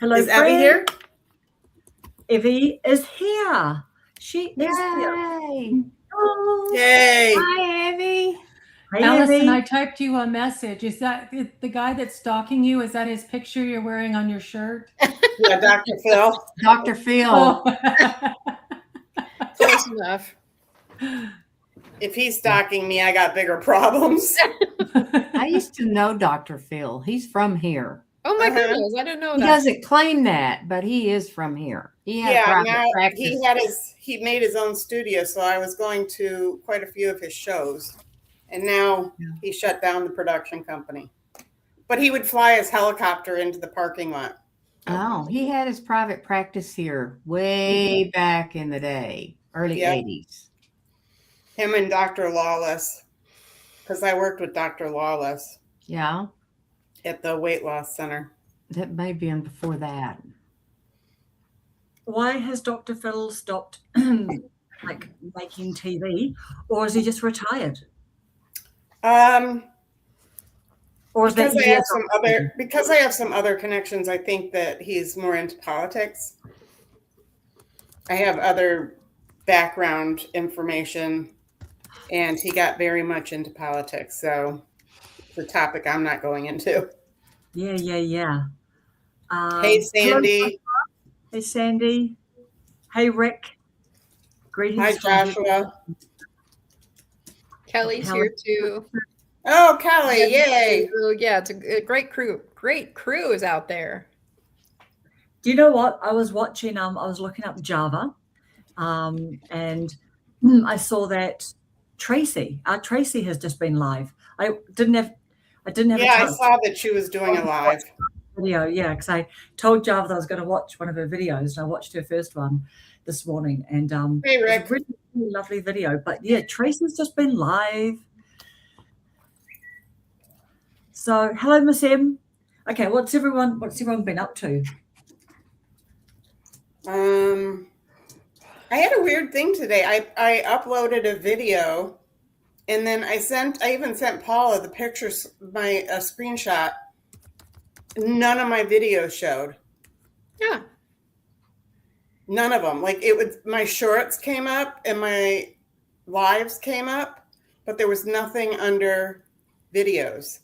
Hello, Is Abby here? Evie is here. She is here. Yay! Oh, Yay. Hi, Evie. hey, Allison, Evie. I typed you a message. Is that the guy that's stalking you? Is that his picture you're wearing on your shirt? Yeah, Dr. Phil. Dr. Phil. Oh. Close enough. If he's stalking me, I got bigger problems. I used to know Dr. Phil. He's from here. Oh my Uh-huh. goodness, I didn't know He that. doesn't claim that, but he is from here. He has Yeah, private now practice. he made his own studio, so I was going to quite a few of his shows. And now he shut down the production company. But he would fly his helicopter into the parking lot. Oh, he had his private practice here way back in the day, early Yep. 80s. Him and Dr. Lawless, because I worked with Dr. Lawless Yeah, at the weight loss center. that may be in before that. Why has Dr. Phil stopped like making TV, or is he just retired? Or is Because that I have some other connections, I think that he's more into politics. I have other background information, and he got very much into politics. So it's a topic I'm not going into. Yeah. Hey, Sandy. Hello. Hey, Sandy. Hey, Rick. Greetings. Hi, from Joshua. Kelly's Kelly. here too. Oh, Kelly, yay. Yeah, it's a great crew. Great crew is out there. Do you know what? I was watching, I was looking up Java, and I saw that Tracy has just been live. I didn't have a Yeah, I chance saw that she was doing a live. video. Yeah, because I told Java that I was going to watch one of her videos, and I watched her first one this morning. And Hey, it was Rick. a really, really lovely video. But yeah, Tracy's just been live. So hello, Miss M. Okay, what's everyone been up to? I had a weird thing today. I uploaded a video, and then I even sent Paula the pictures, a screenshot. None of my videos showed. Yeah. None of them. Like my shorts came up and my lives came up, but there was nothing under videos.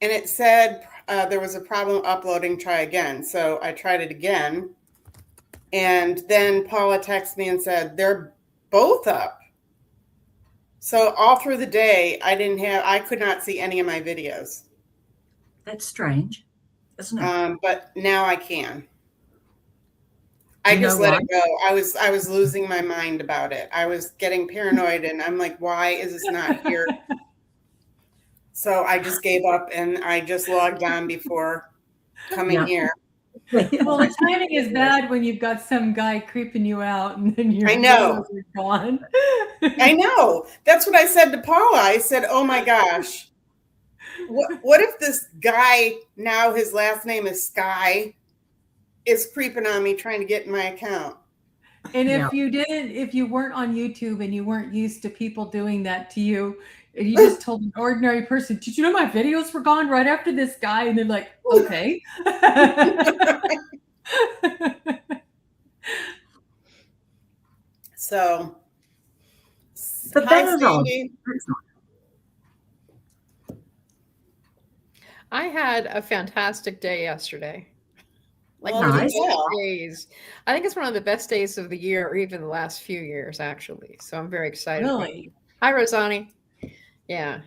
And it said there was a problem uploading, try again. So I tried it again. And then Paula texted me and said, they're both up. So all through the day, I could not see any of my videos. That's strange, isn't it? But now I can. I just let it go. I was losing my mind about it. I was getting paranoid, and I'm like, why is this not here? So I just gave up, and I just logged on before coming here. Well, the timing is bad when you've got some guy creeping you out, and then you're gone. I know. That's what I said to Paula. I said, "Oh my gosh, what if this guy, now his last name is Sky, is creeping on me trying to get in my account?" And if you weren't on YouTube and you weren't used to people doing that to you, and you just told an ordinary person, "Did you know my videos were gone right after this guy?" And they're like, "Okay." So, but hi, Sandy. I had a fantastic day yesterday. Like nice. Days. I think it's one of the best days of the year, or even the last few years, actually. So I'm very excited. Really? Hi, Rosani. Yeah,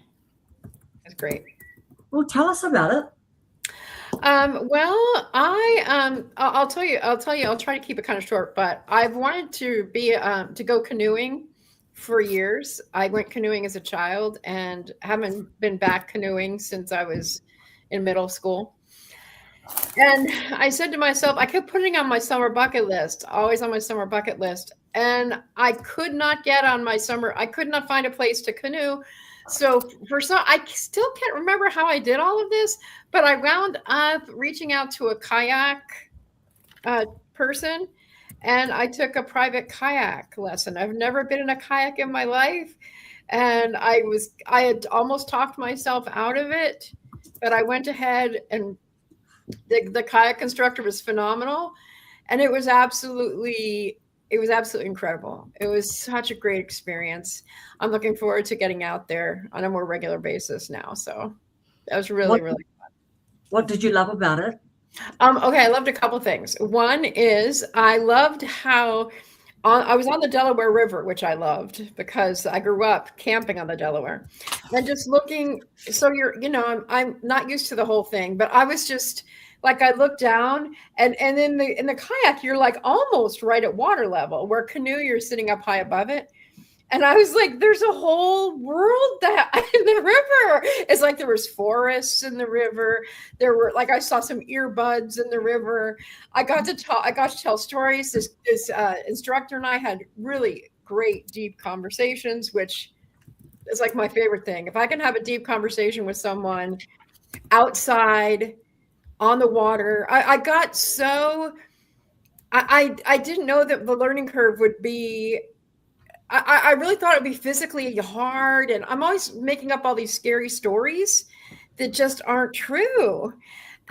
it's great. Well, tell us about it. Well, I'll tell you. I'll try to keep it kind of short, but I've wanted to to go canoeing for years. I went canoeing as a child and haven't been back canoeing since I was in middle school. And I said to myself, I kept putting on my summer bucket list, always on my summer bucket list. And I could not I could not find a place to canoe. So I still can't remember how I did all of this, but I wound up reaching out to a kayak person, and I took a private kayak lesson. I've never been in a kayak in my life. And I had almost talked myself out of it, but I went ahead and The kayak instructor was phenomenal, and it was absolutely incredible. It was such a great experience. I'm looking forward to getting out there on a more regular basis now. So that was really, really fun. What did you love about it? Okay, I loved a couple things. One is I loved how I was on the Delaware River, which I loved because I grew up camping on the Delaware, and just looking. So I'm not used to the whole thing, but I was just like, I looked down, and in the kayak, you're like almost right at water level. Where canoe, you're sitting up high above it. And I was like, there's a whole world that in the river. It's like there was forests in the river. There were, like, I saw some earbuds in the river. I got to tell stories. This instructor and I had really great, deep conversations, which is like my favorite thing. If I can have a deep conversation with someone outside on the water, I didn't know that the learning curve would be, I really thought it would be physically hard, and I'm always making up all these scary stories that just aren't true.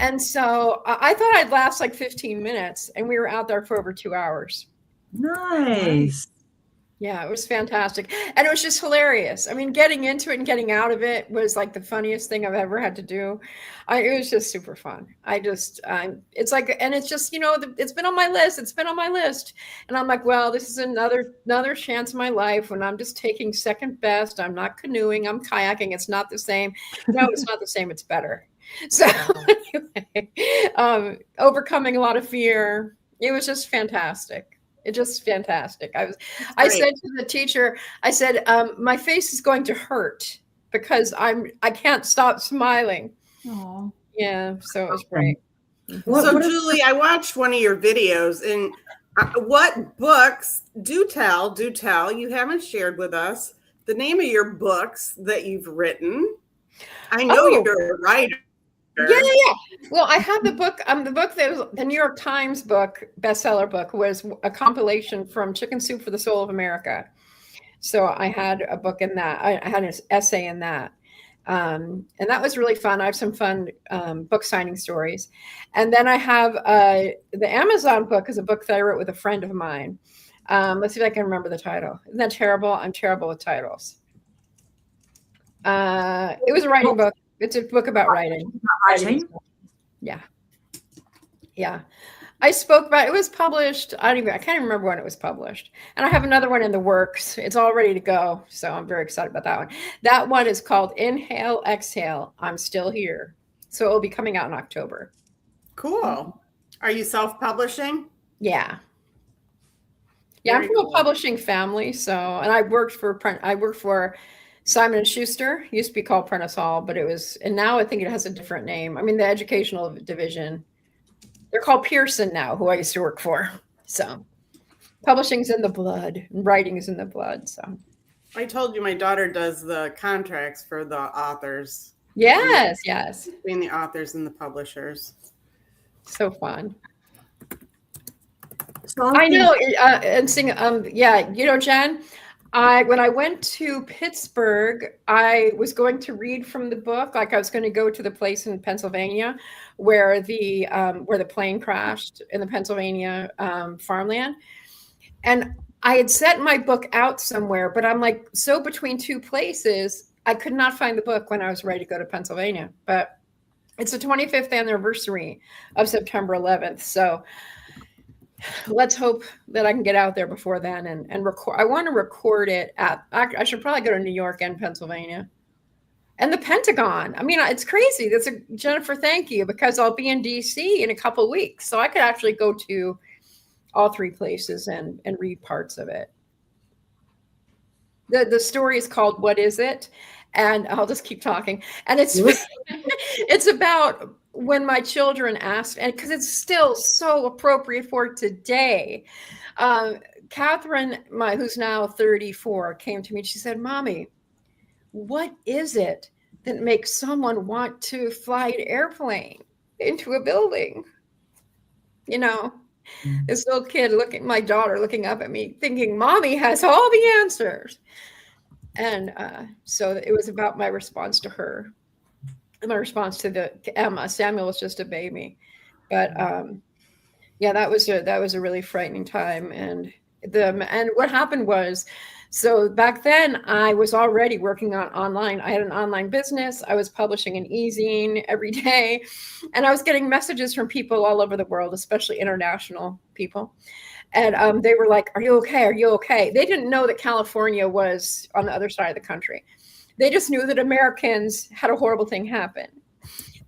And so I thought I'd last like 15 minutes, and we were out there for over 2 hours. Nice. Yeah, it was fantastic. And it was just hilarious. I mean, getting into it and getting out of it was like the funniest thing I've ever had to do. It was just super fun. It's like, and it's just, it's been on my list. It's been on my list. And I'm like, well, this is another chance in my life when I'm just taking second best. I'm not canoeing. I'm kayaking. It's not the same. No, it's not the same. It's better. So anyway, overcoming a lot of fear. It was just fantastic. It's just fantastic. I said to the teacher, I said, my face is going to hurt because I can't stop smiling. Aww. Yeah. So it was great. So Julie, I watched one of your videos, and what books, do tell, you haven't shared with us the name of your books that you've written. I know you're a writer. Yeah. Well, I have the book. The book that was the New York Times book, bestseller book, was a compilation from Chicken Soup for the Soul of America. So I had a book in that. I had an essay in that. And that was really fun. I have some fun book signing stories. And then I have the Amazon book is a book that I wrote with a friend of mine. Let's see if I can remember the title. Isn't that terrible? I'm terrible with titles. It was a writing book. It's a book about writing. Yeah. I spoke about it. Was published. I can't even remember when it was published. And I have another one in the works. It's all ready to go. So I'm very excited about that one. That one is called Inhale, Exhale, I'm Still Here. So it will be coming out in October. Cool. Are you self-publishing? Yeah. Very I'm from cool. a publishing family. So, and I worked for Simon & Schuster, used to be called Prentice Hall, and now I think it has a different name. I mean, the educational division, they're called Pearson now, who I used to work for. So publishing's in the blood, and writing is in the blood. So I told you my daughter does the contracts for the authors. Yes. Between the authors and the publishers. So fun. So I know, and sing, Jen, when I went to Pittsburgh, I was going to read from the book. Like I was going to go to the place in Pennsylvania where the plane crashed in the Pennsylvania farmland. And I had set my book out somewhere, but I'm like, so between two places, I could not find the book when I was ready to go to Pennsylvania. But it's the 25th anniversary of September 11th. So let's hope that I can get out there before then and record. I want to record it I should probably go to New York and Pennsylvania and the Pentagon. I mean, it's crazy. Jennifer, thank you, because I'll be in DC in a couple of weeks. So I could actually go to all three places and read parts of it. The story is called What Is It? And I'll just keep talking. And it's about when my children asked, and because it's still so appropriate for today. Catherine, who's now 34, came to me and she said, "Mommy, what is it that makes someone want to fly an airplane into a building?" This little kid my daughter looking up at me thinking, Mommy has all the answers. And so it was about my response to her. my response to Emma. Samuel was just a baby, but yeah, that was a really frightening time. And what happened was, so back then I was already working on online. I had an online business. I was publishing an e-zine every day, and I was getting messages from people all over the world, especially international people. And they were like, "Are you okay? Are you okay?" They didn't know that California was on the other side of the country. They just knew that Americans had a horrible thing happen.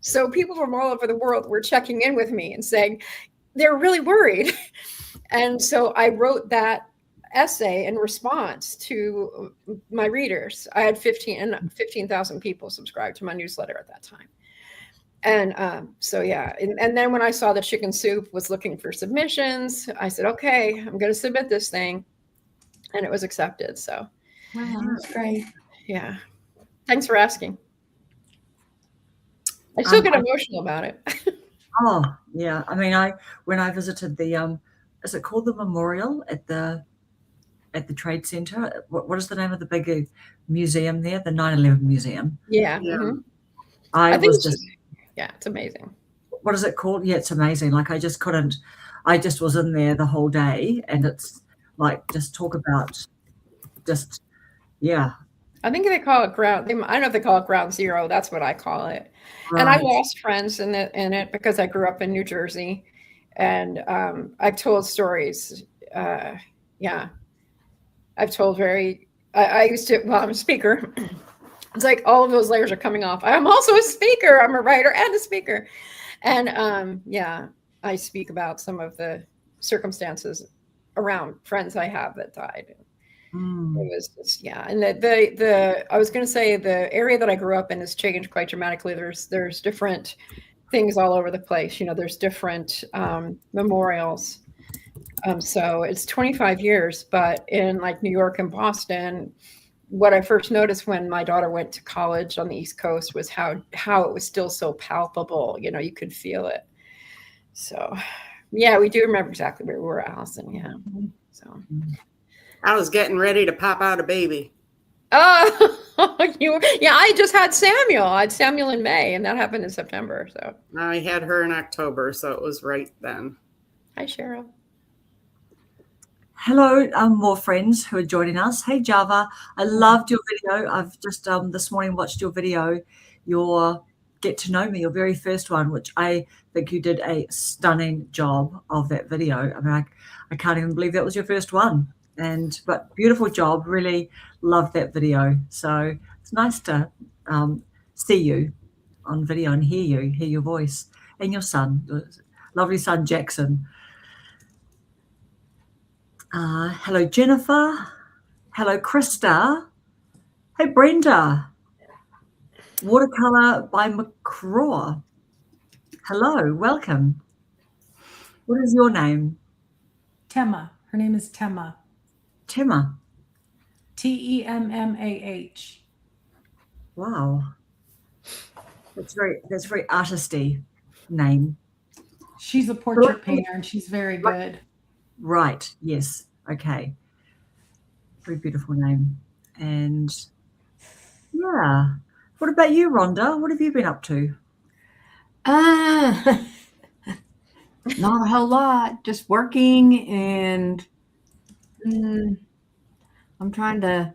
So people from all over the world were checking in with me and saying they're really worried. And so I wrote that essay in response to my readers. I had 15,000 people subscribed to my newsletter at that time. And so, yeah. And then when I saw that Chicken Soup was looking for submissions, I said, okay, I'm going to submit this thing. And it was accepted. So, Wow, that's great. yeah. Thanks for asking. I still get emotional about it. Oh, yeah. I mean, when I visited the is it called the Memorial at the Trade Center? What is the name of the big museum there? The 9/11 Museum. Yeah. Yeah. Mhm. I think was it's just, yeah, it's amazing. what is it called? Yeah, it's amazing. Like I just couldn't, I just was in there the whole day, and it's like just talk about just, yeah. I think they call it ground. I don't know if they call it ground zero. That's what I call it. Right. And I lost friends in it because I grew up in New Jersey, and I've told stories. Yeah, I've told I used to. Well, I'm a speaker. It's like all of those layers are coming off. I'm also a speaker. I'm a writer and a speaker, and yeah, I speak about some of the circumstances around friends I have that died. Mm. It was just, yeah. And the I was going to say the area that I grew up in has changed quite dramatically. There's different things all over the place. There's different memorials. So it's 25 years, but in like New York and Boston, what I first noticed when my daughter went to college on the East Coast was how it was still so palpable. You could feel it. So yeah, we do remember exactly where we were, Allison. Yeah. So. I was getting ready to pop out a baby. Oh, yeah, I just had Samuel. I had Samuel in May, and that happened in September. So I had her in October, so it was right then. hi, Cheryl. Hello, more friends who are joining us. Hey, Java, I loved your video. I've just this morning watched your video, your Get to Know Me, your very first one, which I think you did a stunning job of that video. I mean, I can't even believe that was your first one. But beautiful job. Really loved that video. So it's nice to see you on video and hear your voice, and your son, your lovely son Jackson. Hello, Jennifer. Hello, Krista. Hey, Brenda. Watercolor by McCraw. Hello, welcome. What is your name? Temma. Her name is Temma. Temma. Temmah. Wow. That's very artisty name. She's a portrait painter and she's very good. Right. Yes. Okay. Very beautiful name. And yeah. What about you, Rhonda? What have you been up to? Not a whole lot. Just working, and I'm trying to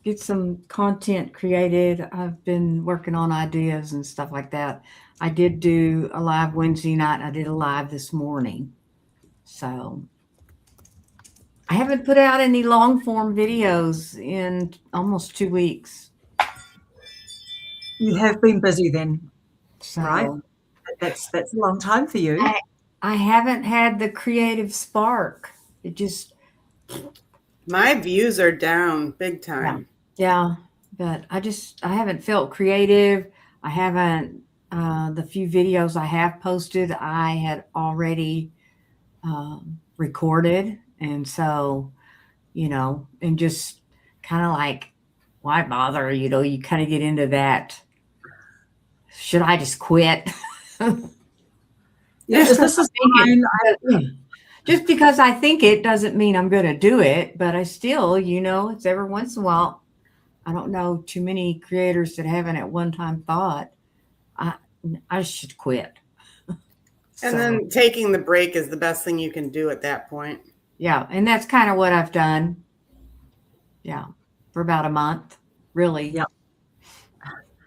get some content created. I've been working on ideas and stuff like that. I did do a live Wednesday night. I did a live this morning. So I haven't put out any long form videos in almost 2 weeks. You have been busy then, So right? That's a long time for you. I haven't had the creative spark. It just, My views are down big time. yeah, but I haven't felt creative. I haven't, the few videos I have posted, I had already recorded. And so, and just kind of like, why bother? You kind of get into that. Should I just quit? Yes, this is fine. Just because I think it doesn't mean I'm going to do it, but I still, it's every once in a while I don't know too many creators that haven't at one time thought I should quit. And So, then taking the break is the best thing you can do at that point. yeah, and that's kind of what I've done. Yeah, for about a month, really. Yep.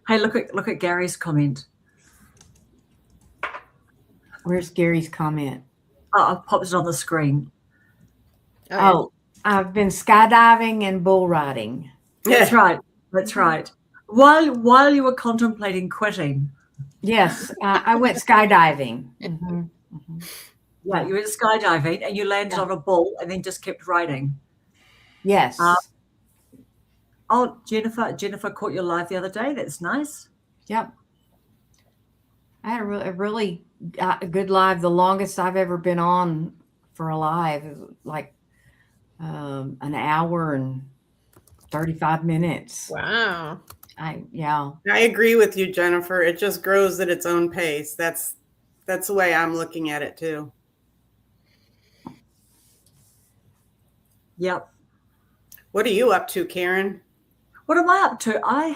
Hey, look at Gary's comment. Where's Gary's comment? Oh, I popped it on the screen. Oh, I've been skydiving and bull riding. That's right. That's right. While you were contemplating quitting. Yes, I went skydiving. Mm-hmm. Mm-hmm. Yeah, you went skydiving and you landed on a bull and then just kept riding. Yes. Oh, Jennifer caught you live the other day. That's nice. Yep. I had a really good live. The longest I've ever been on for a live is like an hour and 35 minutes. Wow. I agree with you, Jennifer. It just grows at its own pace. That's the way I'm looking at it too. Yep. What are you up to, Karen? What am I up to? I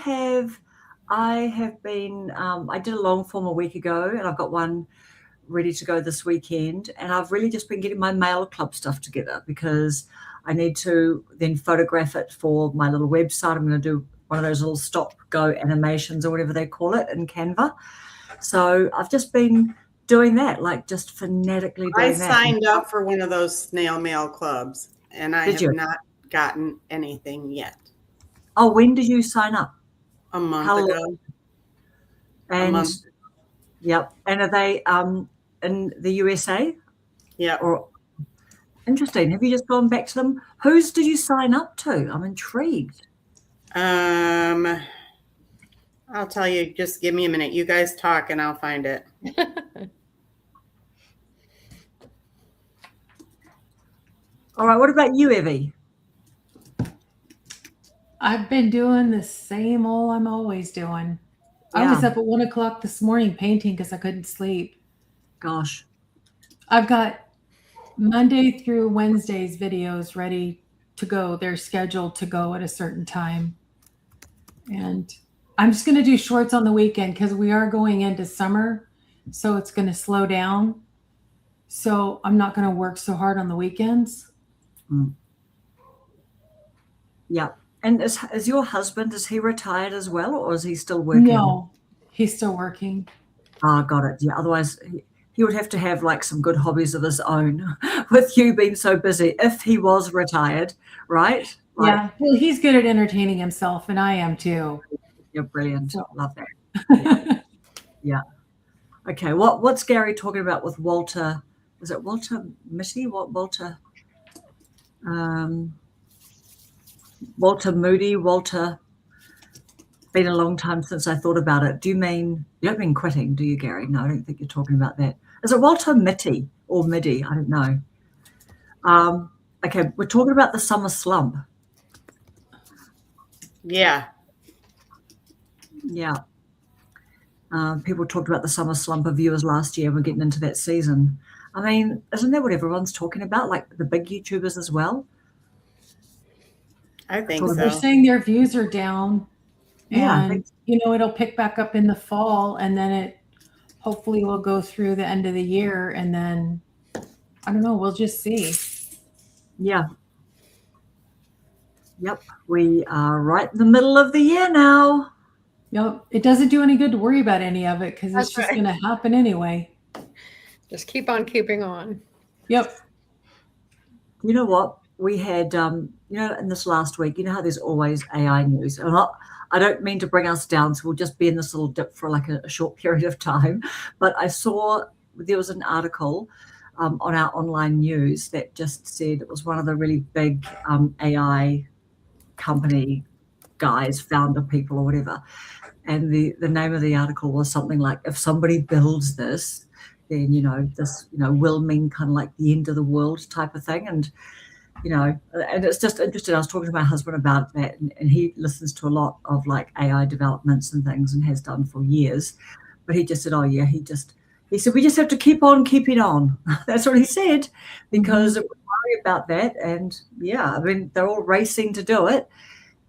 have been, I did a long form a week ago and I've got one ready to go this weekend. And I've really just been getting my mail club stuff together because I need to then photograph it for my little website. I'm going to do one of those little stop go animations or whatever they call it in Canva. So I've just been doing that, like just fanatically doing that. I signed up for one of those snail mail clubs and I have not gotten anything yet. Oh, when did you sign up? A month ago. And yep. And are they in the USA? Yeah. Or interesting. Have you just gone back to them? Whose did you sign up to? I'm intrigued. I'll tell you, just give me a minute. You guys talk and I'll find it. All right. What about you, Evie? I've been doing the same old I'm always doing. I was up at 1 o'clock this morning painting because I couldn't sleep. Gosh. I've got Monday through Wednesday's videos ready to go. They're scheduled to go at a certain time. And I'm just going to do shorts on the weekend because we are going into summer. So it's going to slow down. So I'm not going to work so hard on the weekends. Yeah. And is your husband, is he retired as well or is he still working? No, he's still working. Ah, got it. Yeah. Otherwise he would have to have like some good hobbies of his own with you being so busy if he was retired, right? Like, yeah. Well, he's good at entertaining himself and I am too. You're brilliant. So. Love that. Yeah. Okay. What's Gary talking about with Walter? Is it Walter Mitty? Walter Moody? Walter, been a long time since I thought about it. Do you mean, you don't mean quitting, do you, Gary? No, I don't think you're talking about that. Is it Walter Mitty or Midi? I don't know. Okay, we're talking about the summer slump. Yeah. Yeah. People talked about the summer slump of viewers last year. We're getting into that season. I mean, isn't that what everyone's talking about? Like the big YouTubers as well? I think They're so. saying their views are down. Yeah, And, it'll pick back up in the fall and then it hopefully will go through the end of the year. And then, I don't know, we'll just see. Yeah. Yep. We are right in the middle of the year now. Yep. It doesn't do any good to worry about any of it because it's just going to happen anyway. Just keep on keeping on. Yep. You know what? We had, in this last week, you know how there's always AI news. And I don't mean to bring us down, so we'll just be in this little dip for like a short period of time. But I saw there was an article on our online news that just said it was one of the really big AI company guys, founder people or whatever. And the name of the article was something like, if somebody builds this, then, this, will mean kind of like the end of the world type of thing. And, and it's just interesting. I was talking to my husband about that and he listens to a lot of like AI developments and things and has done for years. But he just said, he said, we just have to keep on keeping on. That's what he said, because we worry about that. And yeah, I mean, they're all racing to do it.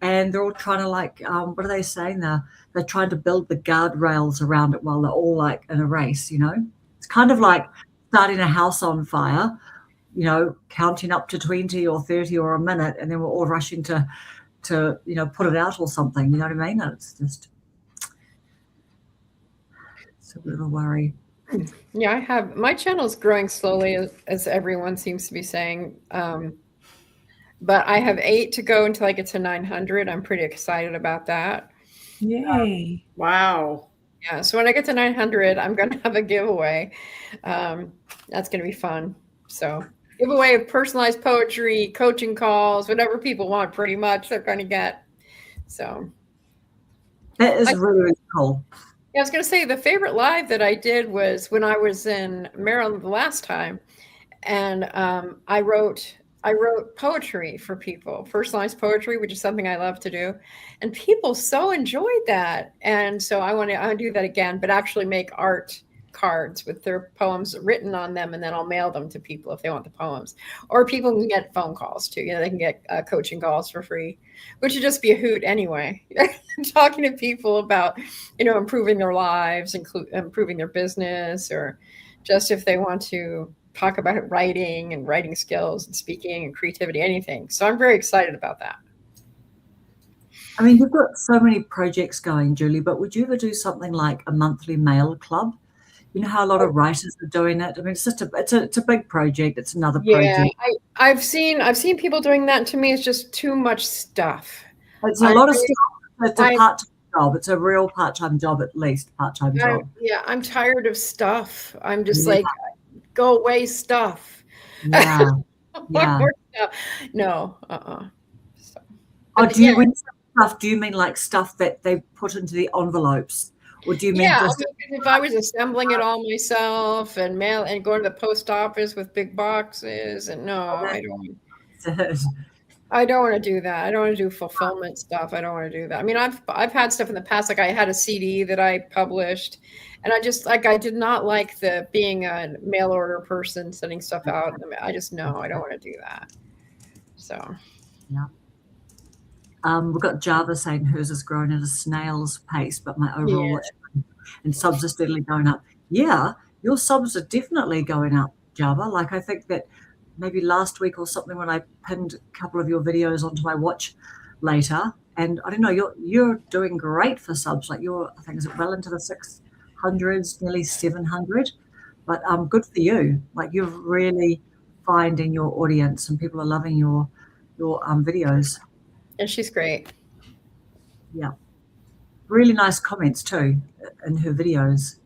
and they're all trying to like, what are they saying? They're trying to build the guardrails around it while they're all like in a race. It's kind of like starting a house on fire. Counting up to 20 or 30 or a minute, and then we're all rushing to put it out or something. You know what I mean? It's a bit of a worry. Yeah, I have my channel's growing slowly, as everyone seems to be saying. But I have 8 to go until I get to 900. I'm pretty excited about that. Yay. Wow. Yeah, so when I get to 900, I'm going to have a giveaway. That's going to be fun. So giveaway of personalized poetry, coaching calls, whatever people want, pretty much they're going to get. So that is really, really cool. Yeah, I was going to say the favorite live that I did was when I was in Maryland the last time, and I wrote poetry for people, personalized poetry, which is something I love to do, and people so enjoyed that. And so I want to do that again, but actually make art cards with their poems written on them, and then I'll mail them to people if they want the poems. Or people can get phone calls too. They can get coaching calls for free, which would just be a hoot anyway. Talking to people about, improving their lives, improving their business, or just if they want to talk about writing and writing skills and speaking and creativity, anything. So I'm very excited about that. I mean, you've got so many projects going, Julie, but would you ever do something like a monthly mail club? You know how a lot of writers are doing it. I mean, it's just it's a big project. It's another project. Yeah, I've seen people doing that. To me, it's just too much stuff. It's a lot of stuff. It's a part-time job. It's a real part-time job, at least part-time job. I'm tired of stuff. I'm just like, go away, stuff. Yeah. Yeah. No. So, when you say stuff, do you mean like stuff that they put into the envelopes? Or do you mean if I was assembling it all myself and going to the post office with big boxes, and no, I don't want to do that. I don't want to do fulfillment stuff. I don't want to do that. I mean, I've had stuff in the past, like I had a CD that I published, and I did not like the being a mail order person sending stuff out. I don't want to do that. So yeah. We've got Java saying hers has grown at a snail's pace, but my overall watch and subs are steadily going up. Yeah, your subs are definitely going up, Java. Like I think that maybe last week or something when I pinned a couple of your videos onto my watch later, and I don't know, you're doing great for subs. Like I think is it well into the 600s, nearly 700. But good for you. Like you're really finding your audience, and people are loving your videos. And she's great. Yeah. Really nice comments too in her videos.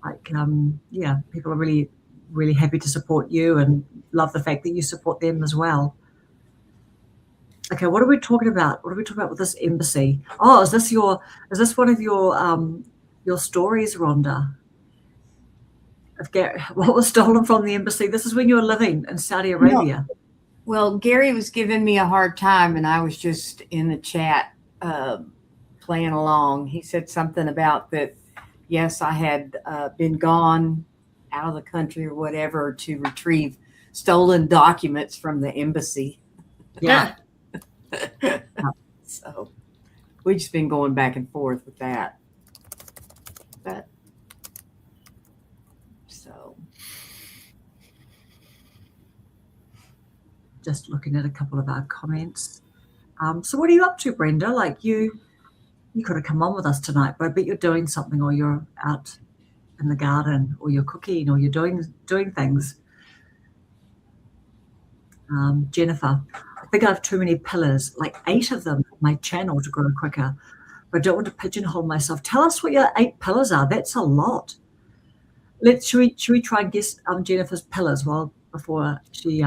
Like, people are really, really happy to support you and love the fact that you support them as well. Okay, what are we talking about? What are we talking about with this embassy? Oh, is this one of your stories, Rhonda? What was stolen from the embassy? This is when you were living in Saudi Arabia. No. Well, Gary was giving me a hard time, and I was just in the chat playing along. He said something about that, yes, I had been gone out of the country or whatever to retrieve stolen documents from the embassy. Yeah. So we've just been going back and forth with that. But just looking at a couple of our comments. So what are you up to, Brenda? Like you could have come on with us tonight, but I bet you're doing something, or you're out in the garden, or you're cooking, or you're doing things. Jennifer, I think I have too many pillars, like 8 of them on my channel to grow quicker, but I don't want to pigeonhole myself. Tell us what your 8 pillars are. That's a lot. Should we try and guess Jennifer's pillars before she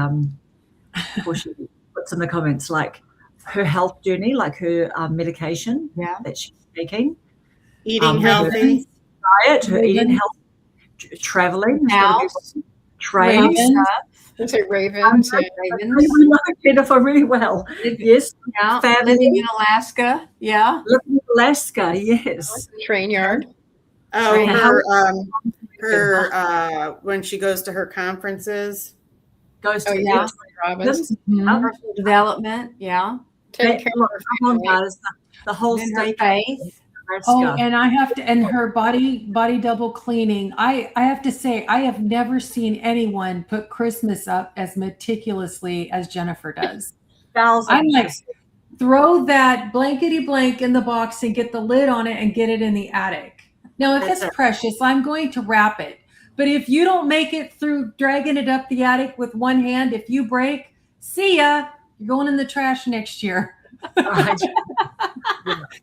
puts in the comments, like her health journey, like her medication that she's taking, eating healthy, diet, her eating healthy, traveling, Ravens. Let's say ravens. Ravens. We know Jennifer really well. Yes. Yeah. Living in Alaska. Yeah. Living in Alaska. Yes. Train yard. Oh, her when she goes to her conferences. Goes to Robbins. Personal development. Yeah. Take care look, of her come on, family. guys. The whole And her steak. faith. Oh, and I have to, and her body double cleaning. I have to say, I have never seen anyone put Christmas up as meticulously as Jennifer does. I'm like, throw that blankety blank in the box and get the lid on it and get it in the attic. Now, if That's it's it. precious, I'm going to wrap it. But if you don't make it through dragging it up the attic with one hand, if you break, see ya. You're going in the trash next year. Right.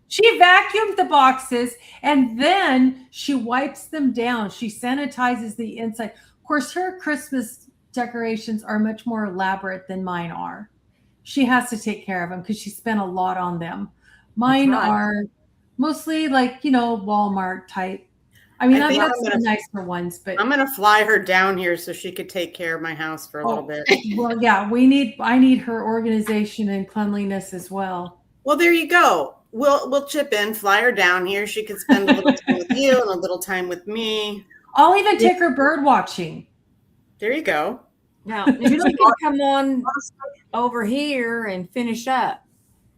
She vacuumed the boxes and then she wipes them down. She sanitizes the inside. Of course, her Christmas decorations are much more elaborate than mine are. She has to take care of them because she spent a lot on them. Mine right. are mostly like, Walmart type. I mean, I've got some nicer ones, but I'm gonna fly her down here so she could take care of my house for a little bit. Well, yeah, I need her organization and cleanliness as well. Well, there you go. We'll chip in, fly her down here. She could spend a little time with you and a little time with me. I'll even take her bird watching. There you go. Now, you can come on over here and finish up.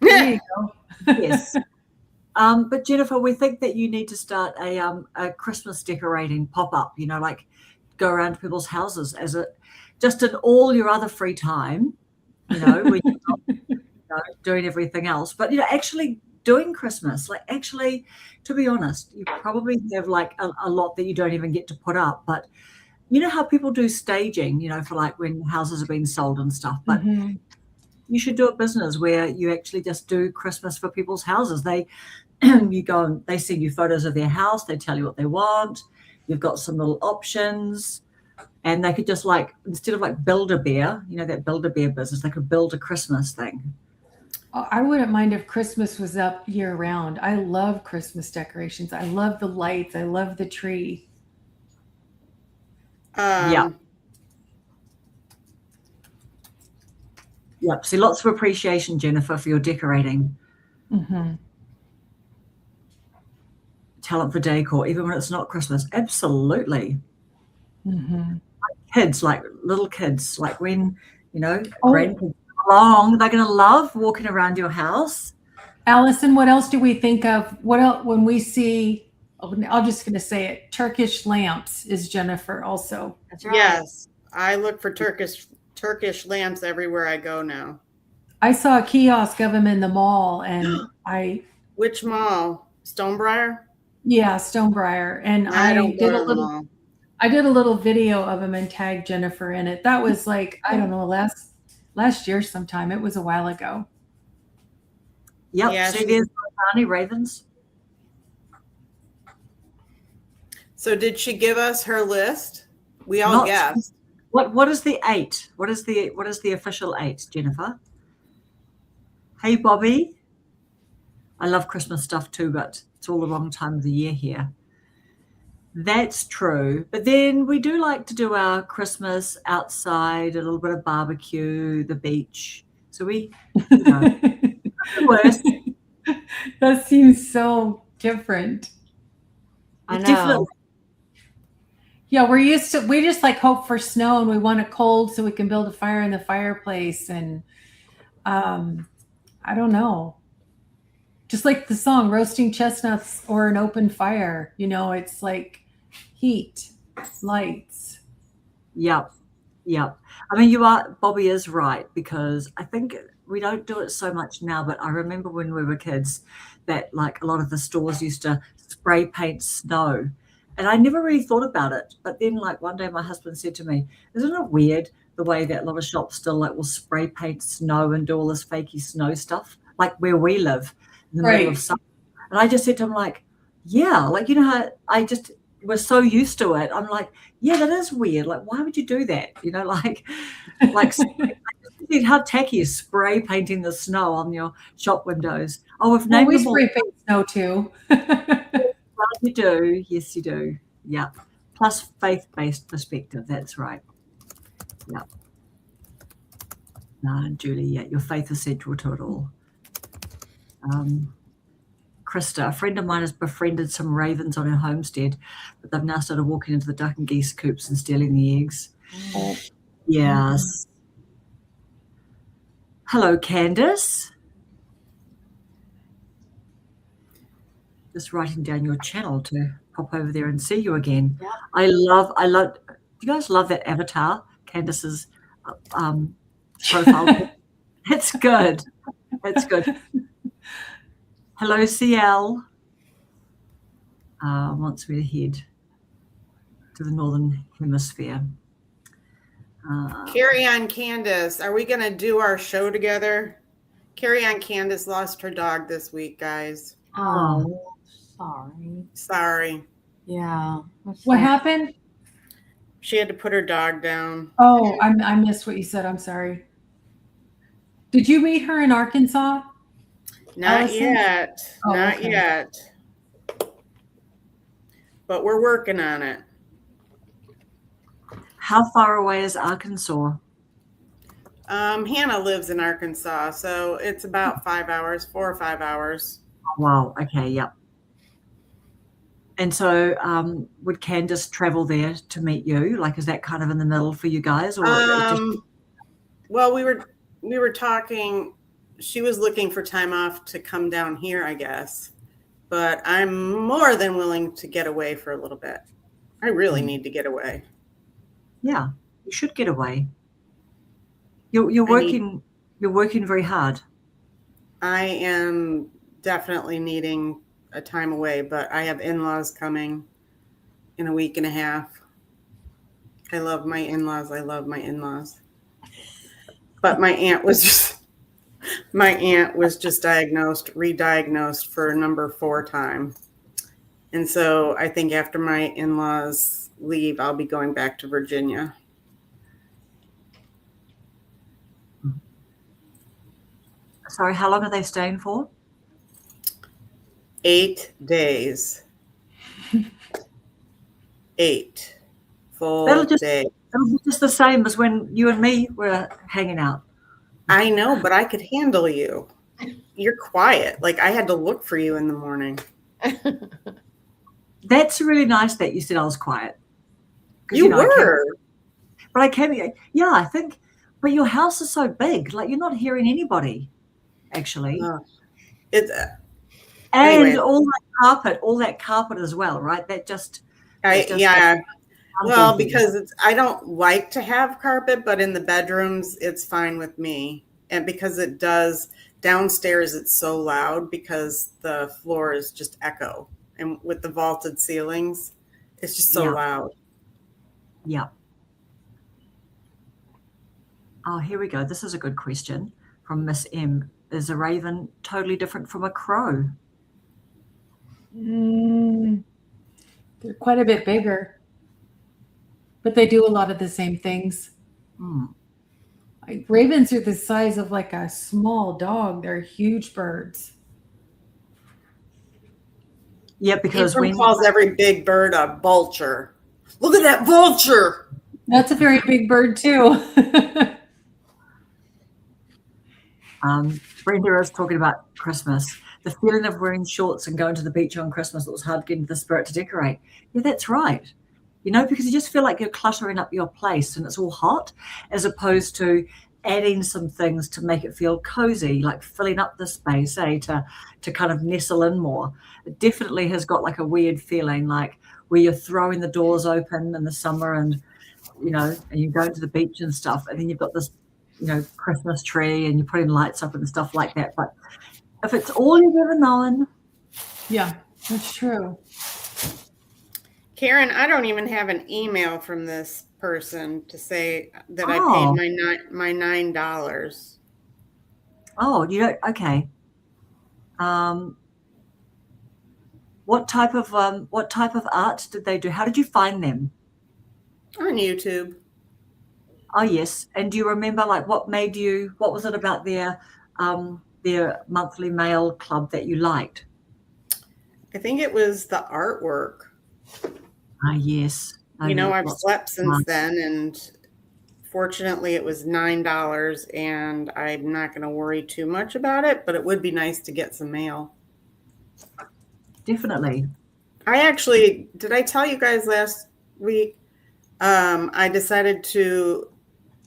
There you go. Yes. But Jennifer, we think that you need to start a Christmas decorating pop-up, like go around to people's houses just in all your other free time, when you're not doing everything else, but actually doing Christmas. Like, actually, to be honest, you probably have like a lot that you don't even get to put up, but you know how people do staging, for like when houses are being sold and stuff, but you should do a business where you actually just do Christmas for people's houses. You go and they send you photos of their house. They tell you what they want. You've got some little options, and they could just instead of like Build-A-Bear, that Build-A-Bear business, they could build a Christmas thing. I wouldn't mind if Christmas was up year round. I love Christmas decorations. I love the lights. I love the tree. Yeah. Yep. See, lots of appreciation, Jennifer, for your decorating. Talent for decor, even when it's not Christmas. Absolutely. Kids, like little kids, like when, grandkids come along, they're going to love walking around your house. Allison, what else do we think of? What else when we see, I'm just going to say it, Turkish lamps is Jennifer also. That's right. Yes. I look for Turkish lamps everywhere I go now. I saw a kiosk of them in the mall and Which mall? Stonebriar? Yeah, Stonebriar. And I did a little video of them and tagged Jennifer in it. That was like, I don't know, last year sometime. It was a while ago. Yep. Yeah, See, there's Barney Ravens. So did she give us her list? We all guessed. What is the 8? What is the official 8, Jennifer? Hey, Bobby. I love Christmas stuff too, but it's all the wrong time of the year here. That's true. But then we do like to do our Christmas outside, a little bit of barbecue, the beach. So we, worse. That seems so different. I know. Definitely. Yeah, we just like hope for snow and we want it cold so we can build a fire in the fireplace. And I don't know. Just like the song, roasting chestnuts or an open fire, it's like heat, lights. Yep. I mean, Bobby is right, because I think we don't do it so much now, but I remember when we were kids that like a lot of the stores used to spray paint snow. And I never really thought about it. But then like one day my husband said to me, isn't it weird the way that a lot of shops still like will spray paint snow and do all this fakey snow stuff, like where we live in the middle of summer. And I just said to him, like, yeah, like, how I just was so used to it. I'm like, yeah, that is weird. Like, why would you do that? How tacky is spray painting the snow on your shop windows? Oh, we spray paint snow too. Well, you do. Yes, you do. Yeah. Plus faith-based perspective. That's right. Yeah. No, Julie, yeah, your faith is central to it all. Krista, a friend of mine has befriended some ravens on her homestead, but they've now started walking into the duck and geese coops and stealing the eggs. Yes. Hello, Candace. just writing down your channel to pop over there and see you again. Yeah. I love. Do you guys love that avatar, Candace's profile? It's good. It's good. Hello, CL. Wants me to head to the Northern Hemisphere. Carry on, Candace. Are we going to do our show together? Carry on, Candace lost her dog this week, guys. Oh, sorry. Sorry. Yeah. What happened? She had to put her dog down. Oh, I missed what you said. I'm sorry. Did you meet her in Arkansas? Not Allison? yet. Oh, Not okay. yet. But we're working on it. How far away is Arkansas? Hannah lives in Arkansas, so it's about 5 hours, 4 or 5 hours. Wow. Okay. Yep. And so, would Candace travel there to meet you? Like, is that kind of in the middle for you guys, or Well, we were talking. She was looking for time off to come down here, I guess. But I'm more than willing to get away for a little bit. I really need to get away. Yeah, you should get away. You're working very hard. I am definitely needing a time away, but I have in-laws coming in a week and a half. I love my in-laws. But my aunt was just re-diagnosed for number 4 time. And so I think after my in-laws leave, I'll be going back to Virginia. Sorry, how long are they staying for? 8 days. 8 full It'll days. be just the same as when you and me were hanging out. I know, but I could handle you. You're quiet. Like I had to look for you in the morning. That's really nice that you said I was quiet. 'Cause, You were. But I came, yeah, I think, but your house is so big, like you're not hearing anybody, actually. It's And anyway. all that carpet as well, right? Yeah. Well, because I don't like to have carpet, but in the bedrooms, it's fine with me. And because it does downstairs, it's so loud because the floor is just echo. And with the vaulted ceilings, it's just so loud. Yeah. Oh, here we go. This is a good question from Miss M. Is a raven totally different from a crow? They're quite a bit bigger, but they do a lot of the same things. Like, ravens are the size of like a small dog. They're huge birds. Yeah, because Abram calls every big bird a vulture. Look at that vulture. That's a very big bird too. Brenda is talking about Christmas. The feeling of wearing shorts and going to the beach on Christmas, it was hard to get into the spirit to decorate. Yeah, that's right. Because you just feel like you're cluttering up your place and it's all hot, as opposed to adding some things to make it feel cozy, like filling up the space, to kind of nestle in more. It definitely has got like a weird feeling, like where you're throwing the doors open in the summer and you're going to the beach and stuff, and then you've got this Christmas tree and you're putting lights up and stuff like that. But if it's all you've ever known. Yeah, that's true. Karen, I don't even have an email from this person to say that I paid my $9. Oh, okay. What type of art did they do? How did you find them? On YouTube. Oh yes. And do you remember what was it about their monthly mail club that you liked? I think it was the artwork. Yes. I've slept since then, and fortunately it was $9, and I'm not going to worry too much about it, but it would be nice to get some mail. Definitely. Did I tell you guys last week, I decided to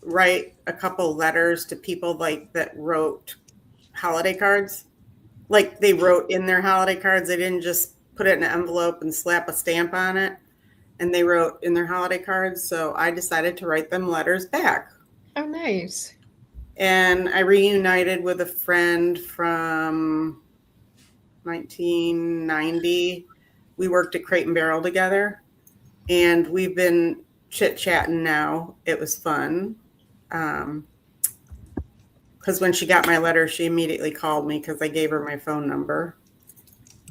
write a couple letters to people that wrote holiday cards. Like they wrote in their holiday cards. They didn't just put it in an envelope and slap a stamp on it. And they wrote in their holiday cards. So I decided to write them letters back. Oh, nice. And I reunited with a friend from 1990. We worked at Crate and Barrel together. And we've been chit-chatting now. It was fun. Because when she got my letter, she immediately called me because I gave her my phone number.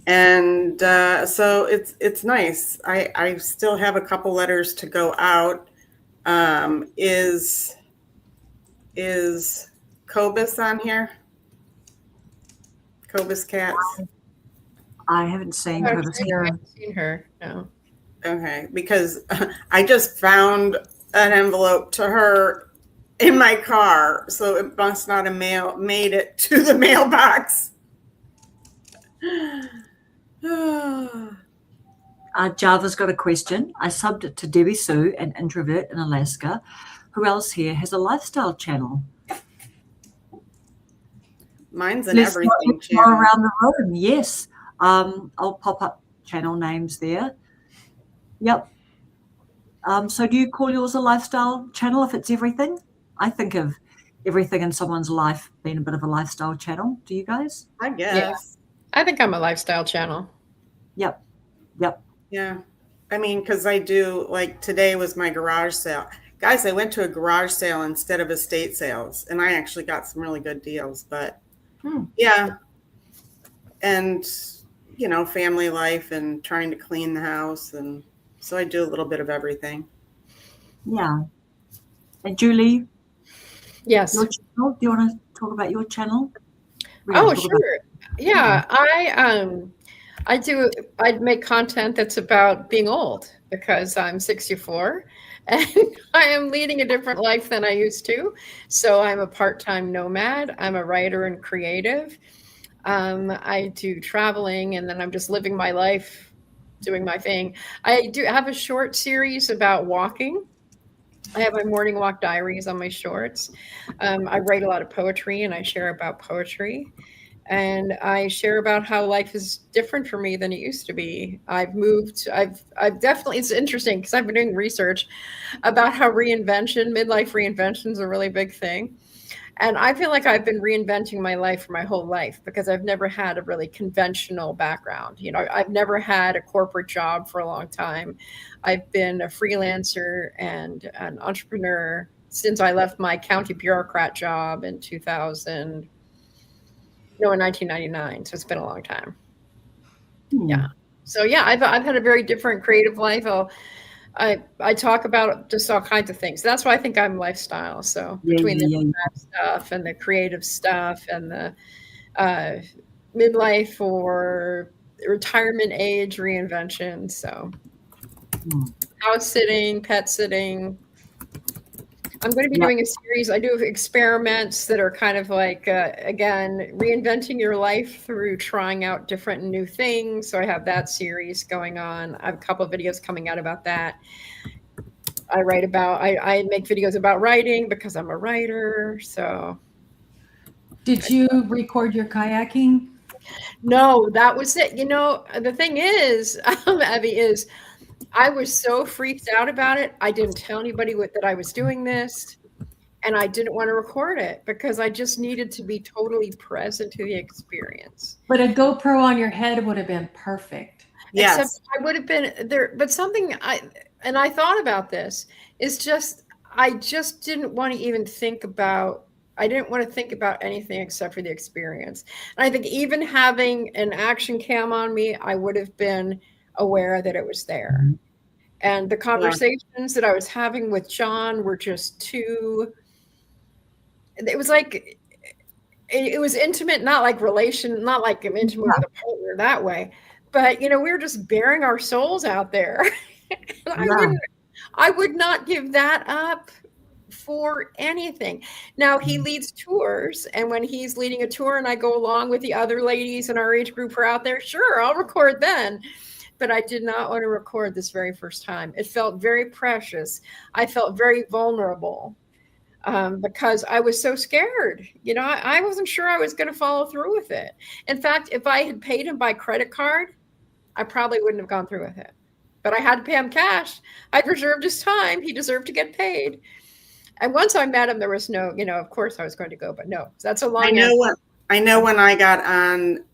And so it's nice. I still have a couple letters to go out. Is Cobus on here? Cobus Cats? I haven't seen her. I haven't seen her. No. Okay, because I just found an envelope to her in my car, so it must not have made it to the mailbox. Java's got a question. I subbed it to Debbie Sue, an introvert in Alaska. Who else here has a lifestyle channel? Mine's an Let's everything go channel. around the room. Yes. I'll pop up channel names there. Yep. So do you call yours a lifestyle channel if it's everything? I think of everything in someone's life being a bit of a lifestyle channel. Do you guys? I guess. I think I'm a lifestyle channel. Yep. Yeah. I mean, because I do, like today was my garage sale. Guys, I went to a garage sale instead of estate sales, and I actually got some really good deals. But yeah. And, family life and trying to clean the house. And so I do a little bit of everything. Yeah. And Julie, Yes. your channel? Do you want to talk about your channel? Oh, sure. Yeah, I make content that's about being old because I'm 64 and I am leading a different life than I used to. So I'm a part-time nomad. I'm a writer and creative. I do traveling and then I'm just living my life, doing my thing. I do have a short series about walking. I have my morning walk diaries on my shorts. I write a lot of poetry and I share about poetry. And I share about how life is different for me than it used to be. I've definitely, it's interesting because I've been doing research about how midlife reinvention is a really big thing. And I feel like I've been reinventing my life for my whole life because I've never had a really conventional background. I've never had a corporate job for a long time. I've been a freelancer and an entrepreneur since I left my county bureaucrat job in 1999. So it's been a long time. Yeah. So yeah, I've had a very different creative life. I talk about just all kinds of things. That's why I think I'm lifestyle. So between the stuff and the creative stuff and the midlife or retirement age reinvention. So house sitting, pet sitting. I'm going to be doing a series. I do experiments that are kind of like, again, reinventing your life through trying out different and new things. So I have that series going on. I have a couple of videos coming out about that. I make videos about writing because I'm a writer. So. Did you record your kayaking? No, that was it. The thing is, Abby, I was so freaked out about it. I didn't tell anybody that I was doing this, and I didn't want to record it because I just needed to be totally present to the experience. But a GoPro on your head would have been perfect. Yes. Except I would have been there. But I thought about this, is just, I just didn't want to even think about, I didn't want to think about anything except for the experience. And I think even having an action cam on me, I would have been aware that it was there. And the conversations that I was having with John were just too, it was like, it was intimate, not like I'm intimate with a partner that way, but we were just bearing our souls out there. I would not give that up for anything. Now he leads tours, and when he's leading a tour and I go along with the other ladies in our age group who are out there, sure, I'll record then. But I did not want to record this very first time. It felt very precious. I felt very vulnerable because I was so scared. I wasn't sure I was going to follow through with it. In fact, if I had paid him by credit card, I probably wouldn't have gone through with it. But I had to pay him cash. I'd reserved his time. He deserved to get paid. And once I met him, there was no, of course I was going to go, but no, that's a long I know when I got on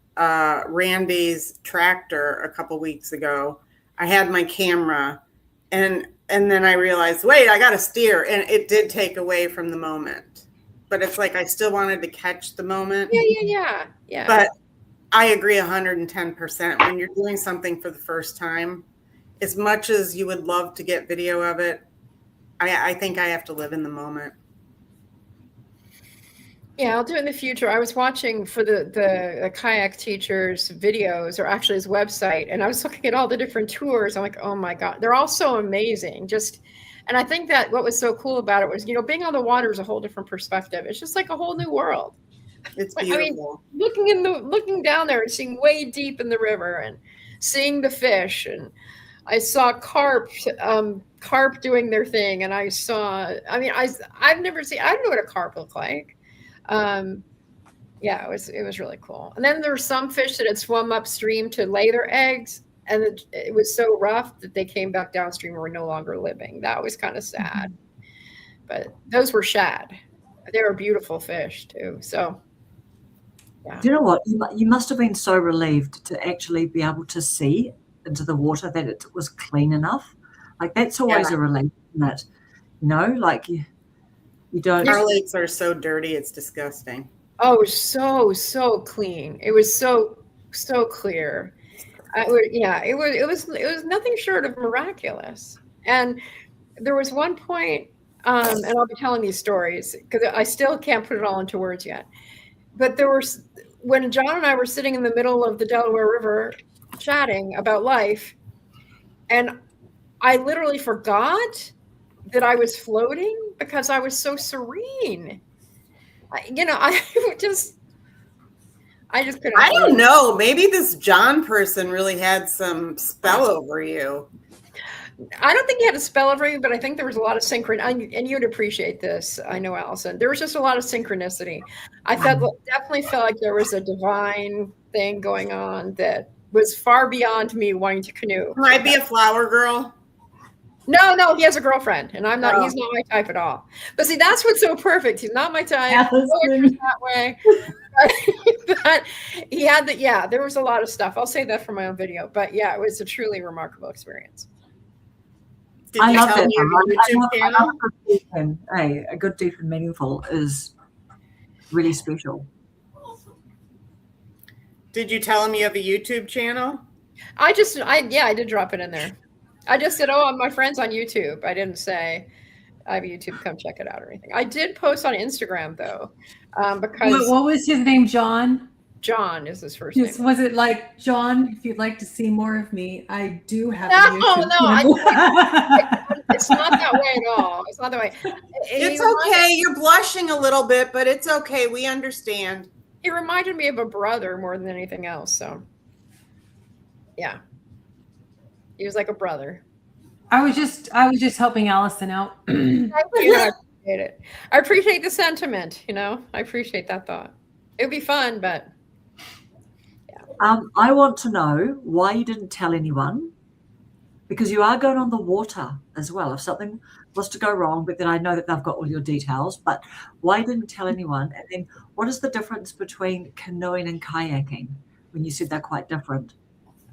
Randy's tractor a couple weeks ago, I had my camera and then I realized, wait, I got to steer. And it did take away from the moment. But it's like I still wanted to catch the moment. Yeah. But I agree 110%. When you're doing something for the first time, as much as you would love to get video of it, I think I have to live in the moment. Yeah, I'll do it in the future. I was watching for the kayak teacher's videos, or actually his website, and I was looking at all the different tours. I'm like, oh my God, they're all so amazing. And I think that what was so cool about it was, being on the water is a whole different perspective. It's just like a whole new world. It's beautiful. I mean, looking down there and seeing way deep in the river and seeing the fish, and I saw carp doing their thing, and I've never seen. I don't know what a carp look like. It was really cool. And then there were some fish that had swum upstream to lay their eggs, and it was so rough that they came back downstream and were no longer living. That was kind of sad. But those were shad. They were beautiful fish too. So, yeah. Do you know what? You must have been so relieved to actually be able to see into the water that it was clean enough. Like that's always a relief, isn't it? Like you don't. Our lakes are so dirty, it's disgusting. Oh, so clean. It was so clear. It was nothing short of miraculous. And there was one point, and I'll be telling these stories because I still can't put it all into words yet. But when John and I were sitting in the middle of the Delaware River chatting about life, and I literally forgot that I was floating because I was so serene. I just couldn't. I don't know. Maybe this John person really had some spell over you. I don't think he had a spell over you, but I think there was a lot of synchronicity, and you'd appreciate this. I know, Allison. There was just a lot of synchronicity. I definitely felt like there was a divine thing going on that was far beyond me wanting to canoe. Can I be a flower girl? No, he has a girlfriend, and I'm not. He's not my type at all. But see, that's what's so perfect. He's not my type. That way. But he had there was a lot of stuff. I'll say that for my own video. But yeah, it was a truly remarkable experience. I love it. Hey, a good, deep, and meaningful is really special. Did you tell him you have a YouTube channel? I did drop it in there. I just said, my friend's on YouTube. I didn't say I have a YouTube, come check it out or anything. I did post on Instagram though, because what was his name? John? John is his first name. Was it like, John, if you'd like to see more of me, I do have a YouTube channel. It's not that way at all. It's not that way. It's okay. You're blushing a little bit, but it's okay. We understand. He reminded me of a brother more than anything else. So, yeah. He was like a brother. I was just helping Allison out. I appreciate it. I appreciate the sentiment. I appreciate that thought. It would be fun, but yeah. I want to know why you didn't tell anyone, because you are going on the water as well. If something was to go wrong, but then I know that they've got all your details. But why you didn't tell anyone? And then, what is the difference between canoeing and kayaking? When you said they're quite different.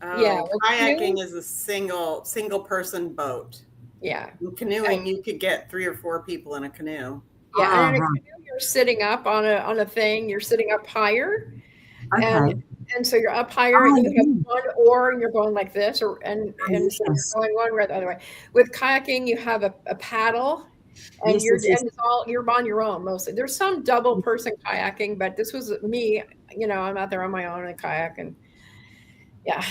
Kayaking is a single person boat. Yeah. In canoeing, you could get 3 or 4 people in a canoe. Yeah, and in a canoe, you're sitting up on a thing. You're sitting up higher, and so you're up higher, and you have one oar, and you're going like this, so you're going one way or the other way. With kayaking, you have a paddle, and you're on your own mostly. There's some double person kayaking, but this was me. I'm out there on my own in a kayak, and yeah.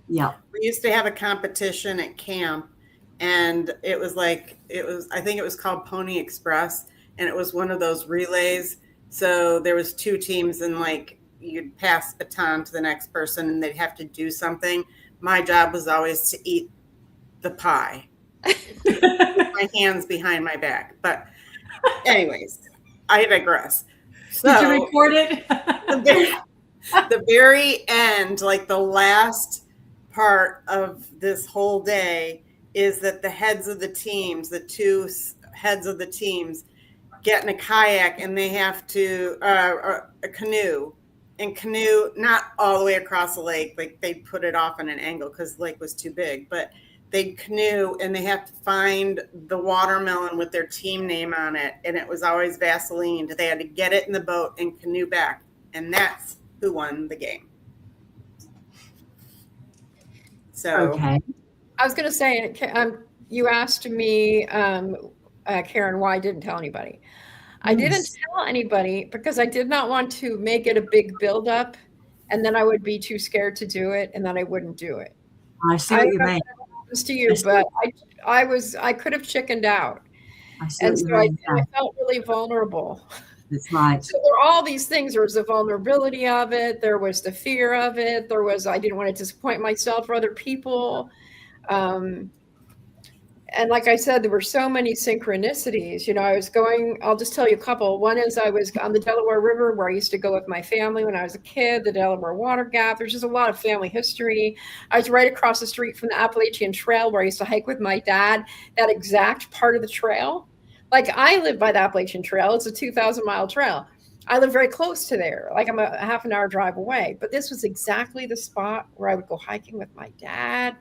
We used to have a competition at camp, and I think it was called Pony Express, and it was one of those relays. So there was 2 teams, and you'd pass the baton to the next person, and they'd have to do something. My job was always to eat the pie. With my hands behind my back. But anyways, I digress. So, did you record it? the very end, like the last part of this whole day, is that the heads of the teams, the two heads of the teams, get in a kayak and they have to a canoe not all the way across the lake, like they put it off on an angle because the lake was too big, but they canoe and they have to find the watermelon with their team name on it, and it was always Vaseline. They had to get it in the boat and canoe back, and that's who won the game. So Okay. I was going to say, you asked me, Karen, why I didn't tell anybody. I didn't tell anybody because I did not want to make it a big buildup, and then I would be too scared to do it, and then I wouldn't do it. I see what you mean. To you, but I could have chickened out, and so I felt really vulnerable. That's right. So there were all these things. There was the vulnerability of it. There was the fear of it. There was, I didn't want to disappoint myself or other people. And like I said, there were so many synchronicities. You know, I'll just tell you a couple. One is I was on the Delaware River where I used to go with my family when I was a kid, the Delaware Water Gap. There's just a lot of family history. I was right across the street from the Appalachian Trail where I used to hike with my dad, that exact part of the trail. Like I live by the Appalachian Trail. It's a 2,000-mile trail. I live very close to there. Like I'm a half an hour drive away. But this was exactly the spot where I would go hiking with my dad.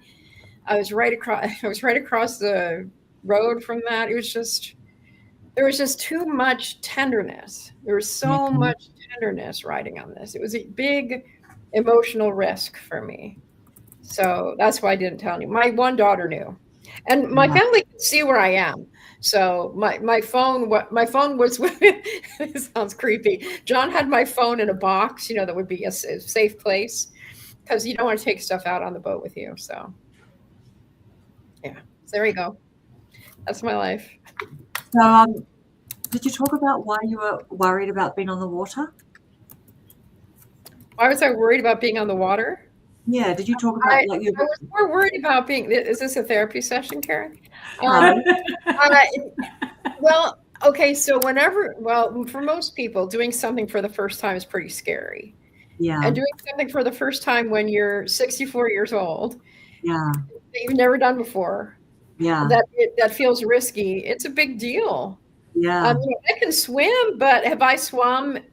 I was right across the road from that. There was just too much tenderness. There was so much tenderness riding on this. It was a big emotional risk for me. So that's why I didn't tell you. My one daughter knew. And my family could see where I am. So my phone was it sounds creepy. John had my phone in a box, that would be a safe place because you don't want to take stuff out on the boat with you. So yeah, so there you go. That's my life. So, did you talk about why you were worried about being on the water? Why was I worried about being on the water? Yeah, did you talk about I was more worried about being. Is this a therapy session, Karen? Well, okay. So for most people, doing something for the first time is pretty scary. Yeah. And doing something for the first time when you're 64 years old. Yeah. That you've never done before. Yeah. That feels risky. It's a big deal. Yeah. I can swim, but have I swam in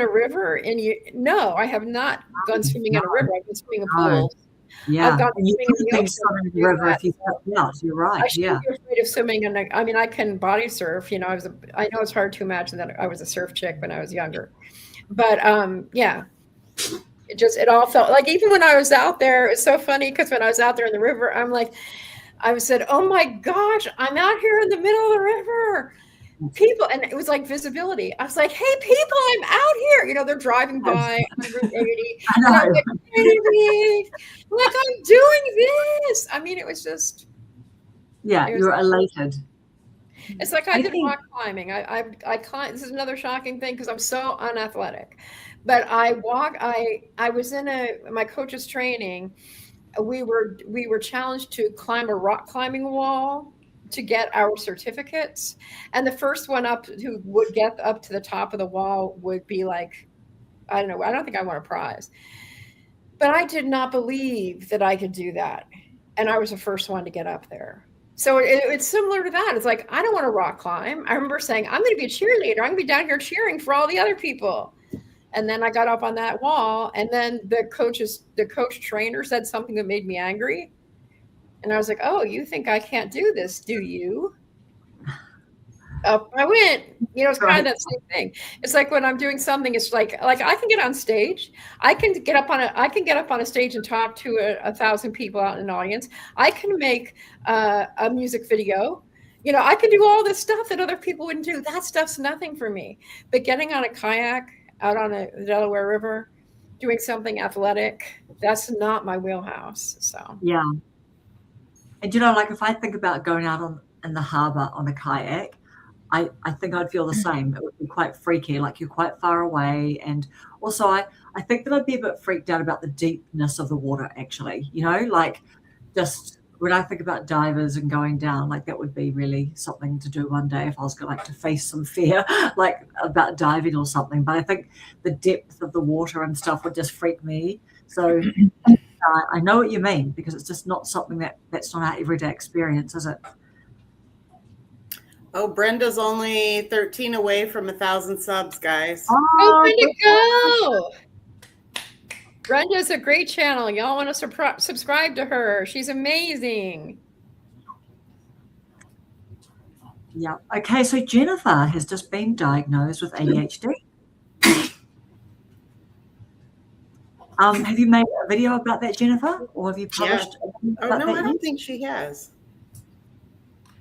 a river? No, I have not gone swimming in a river. I've been swimming in pools. Yeah. I've gone you swimming in the river if you stepped out. You're right. I shouldn't be afraid of swimming. And I can body surf. I know it's hard to imagine that I was a surf chick when I was younger, but yeah. It all felt like, even when I was out there, it's so funny because when I was out there in the river, I said, oh my gosh, I'm out here in the middle of the river. People, and it was like visibility. I was like, hey, people, I'm out here. They're driving by on Route 80. And I'm like, hey, look, I'm doing this. It was just. Yeah, you're elated. It's like I did rock climbing. I climbed. This is another shocking thing because I'm so unathletic. But I was in my coach's training. We were challenged to climb a rock climbing wall to get our certificates. And the first one up who would get up to the top of the wall would be like, I don't know, I don't think I won a prize. But I did not believe that I could do that. And I was the first one to get up there. So it's similar to that. It's like, I don't want to rock climb. I remember saying, I'm going to be a cheerleader. I'm going to be down here cheering for all the other people. And then I got up on that wall, and then the coach trainer said something that made me angry. And I was like, oh, you think I can't do this, do you? Up I went. It's kind of that same thing. It's like when I'm doing something, it's like I can get on stage. I can get up on a stage and talk to 1,000 people out in an audience. I can make a music video. I can do all this stuff that other people wouldn't do. That stuff's nothing for me. But getting on a kayak out on the Delaware River, doing something athletic, that's not my wheelhouse. So yeah. And if I think about going out in the harbor on a kayak, I think I'd feel the same. It would be quite freaky, like you're quite far away. And also I think that I'd be a bit freaked out about the deepness of the water, actually, like just when I think about divers and going down, like that would be really something to do one day if I was going to face some fear, like about diving or something. But I think the depth of the water and stuff would just freak me. So I know what you mean, because it's just not something that's not our everyday experience, is it? Oh, Brenda's only 13 away from 1,000 subs, guys. Oh, way to go! Brenda's a great channel. Y'all want to subscribe to her. She's amazing. Yeah. Okay, so Jennifer has just been diagnosed with ADHD. Have you made a video about that, Jennifer? Or have you published? Oh, about no, that I don't yet? think she has.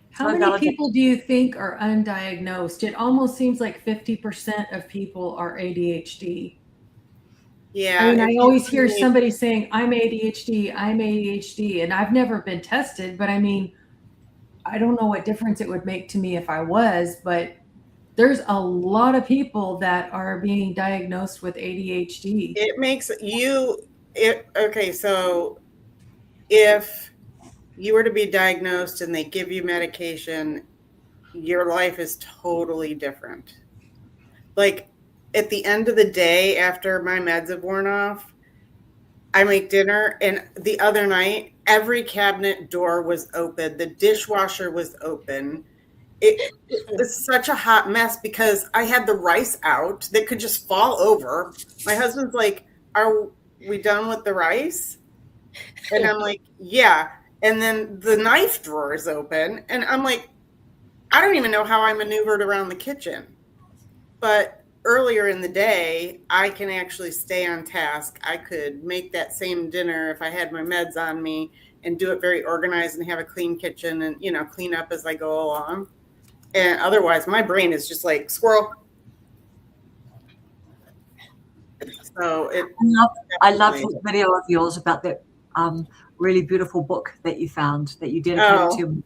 How many people do you think are undiagnosed? It almost seems like 50% of people are ADHD. Yeah. I mean, I always hear somebody saying, I'm ADHD, and I've never been tested, but I mean, I don't know what difference it would make to me if I was, but there's a lot of people that are being diagnosed with ADHD. It makes okay, so if you were to be diagnosed and they give you medication, your life is totally different. Like at the end of the day, after my meds have worn off, I make dinner, and the other night, every cabinet door was open. The dishwasher was open. It was such a hot mess because I had the rice out that could just fall over. My husband's like, "Are we done with the rice?" And I'm like, "Yeah." And then the knife drawer is open, and I'm like, I don't even know how I maneuvered around the kitchen. But earlier in the day, I can actually stay on task. I could make that same dinner if I had my meds on me and do it very organized and have a clean kitchen and, clean up as I go along. And otherwise, my brain is just like squirrel. So I love the video of yours about that really beautiful book that you found that you dedicated to.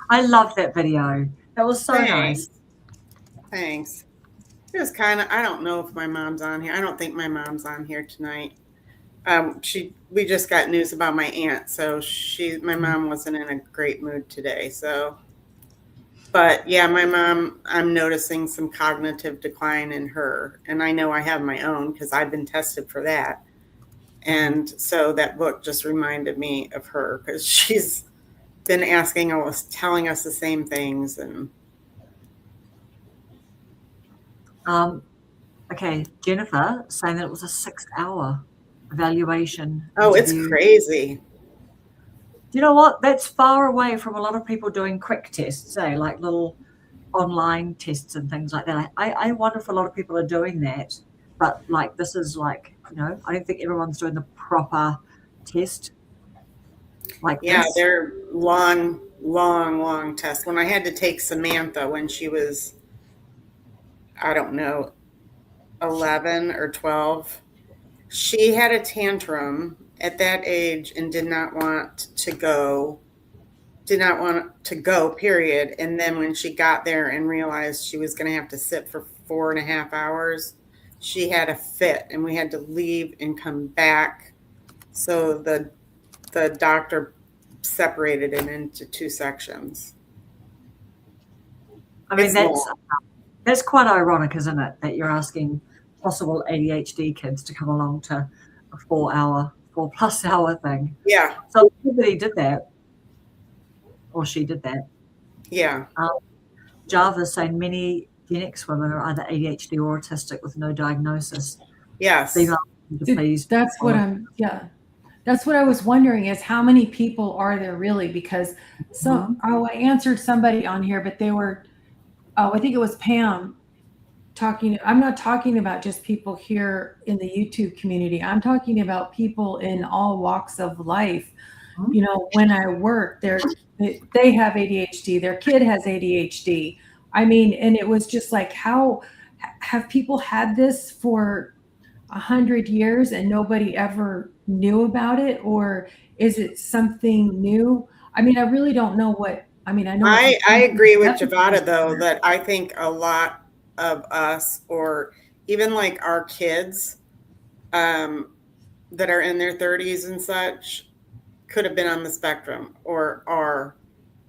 I love that video. That was so nice. Thanks. It was I don't know if my mom's on here. I don't think my mom's on here tonight. We just got news about my aunt, so my mom wasn't in a great mood today. So, but yeah, my mom, I'm noticing some cognitive decline in her, and I know I have my own because I've been tested for that. And so that book just reminded me of her because she's been telling us the same things. And okay, Jennifer saying that it was a 6-hour evaluation. Oh, interview. It's crazy. You know what? That's far away from a lot of people doing quick tests, like little online tests and things like that. I wonder if a lot of people are doing that, but like this is like, I don't think everyone's doing the proper test. This. They're long tests. When I had to take Samantha when she was, I don't know, 11 or 12, she had a tantrum at that age and did not want to go, period. And then when she got there and realized she was going to have to sit for 4.5 hours, she had a fit and we had to leave and come back. So the doctor separated it into 2 sections. I mean, that's quite ironic, isn't it? That you're asking possible ADHD kids to come along to a 4+ hour thing. Yeah. So everybody did that, or she did that. Yeah. Java's saying many Gen X women are either ADHD or autistic with no diagnosis. Yes. That's what I was wondering is how many people are there really? Because I answered somebody on here, but they were, I think it was Pam talking. I'm not talking about just people here in the YouTube community. I'm talking about people in all walks of life. When I work, they have ADHD. Their kid has ADHD. I mean, and it was just like, how have people had this for 100 years and nobody ever knew about it, or is it something new? I mean, I really don't know what. I mean, I know. I agree with Javada though that I think a lot of us, or even like our kids, that are in their 30s and such, could have been on the spectrum or are,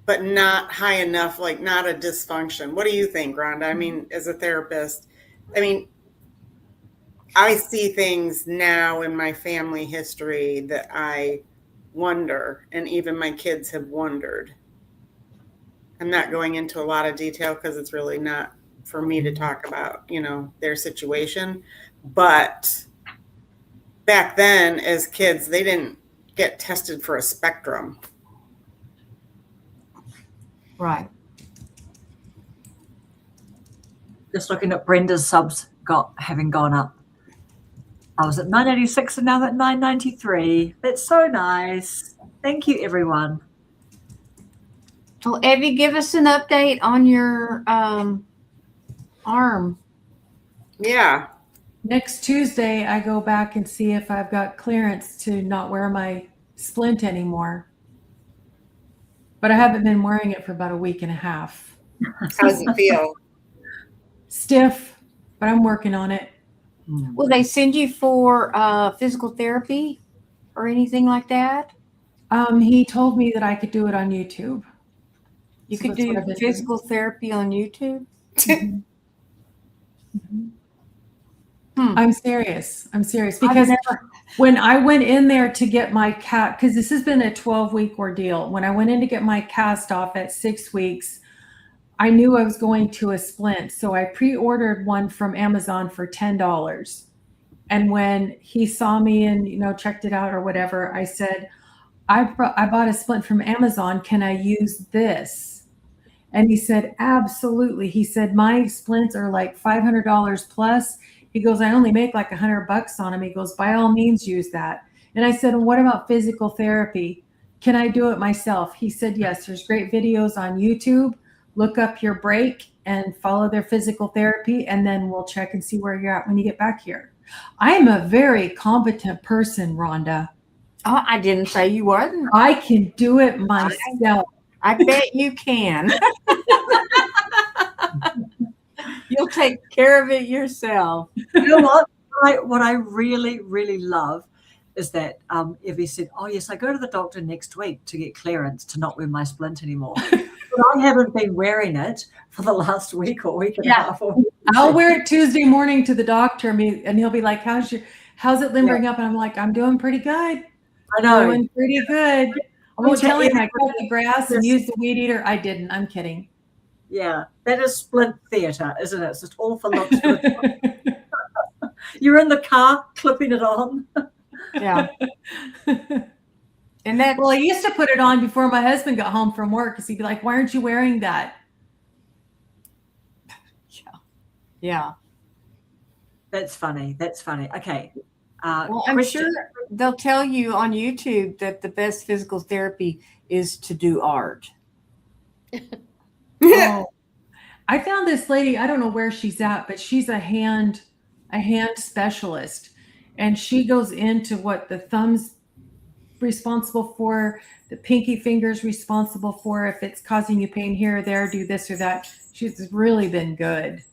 but not high enough, like not a dysfunction. What do you think, Rhonda? I mean, as a therapist, I mean, I see things now in my family history that I wonder, and even my kids have wondered. I'm not going into a lot of detail because it's really not for me to talk about, you know, their situation. But back then, as kids, they didn't get tested for a spectrum. Right. Just looking at Brenda's subs having gone up. I was at 986 and now I'm at 993. That's so nice. Thank you, everyone. Well, Evie, give us an update on your arm. Yeah. Next Tuesday, I go back and see if I've got clearance to not wear my splint anymore. But I haven't been wearing it for about a week and a half. How does it feel? Stiff, but I'm working on it. Will they send you for physical therapy or anything like that? He told me that I could do it on YouTube. You So could that's what do I've been physical therapy on YouTube? doing. I'm serious. I'm serious because when I went in there to get my cast, because this has been a 12-week ordeal. When I went in to get my cast off at 6 weeks, I knew I was going to a splint. So I pre-ordered one from Amazon for $10. And when he saw me and, you know, checked it out or whatever, I said, I bought a splint from Amazon. Can I use this? And he said, absolutely. He said, my splints are like $500 plus. He goes, I only make like $100 on them. He goes, by all means, use that. And I said, well, what about physical therapy? Can I do it myself? He said, yes, there's great videos on YouTube. Look up your break and follow their physical therapy. And then we'll check and see where you're at when you get back here. I am a very competent person, Rhonda. Oh, I didn't say you wasn't. I can do it myself. I bet you can. You'll take care of it yourself. You know what? What I really, really love is that Evie said, oh, yes, I go to the doctor next week to get clearance to not wear my splint anymore. But I haven't been wearing it for the last week or week and a half. I'll wear it Tuesday morning to the doctor and he'll be like, how's it limbering up? And I'm like, I'm doing pretty good. I know. Doing pretty good. I won't tell him I cut the grass and use the weed eater. I didn't. I'm kidding. Yeah, that is splint theatre, isn't it? It's just all for looks. You're in the car clipping it on. Yeah. And that, well, I used to put it on before my husband got home from work because he'd be like, why aren't you wearing that? yeah. That's funny. That's funny. Okay. Well, I'm sure they'll tell you on YouTube that the best physical therapy is to do art. Oh, I found this lady, I don't know where she's at, but she's a hand specialist. And she goes into what the thumb's responsible for, the pinky finger's responsible for, if it's causing you pain here or there, do this or that. She's really been good.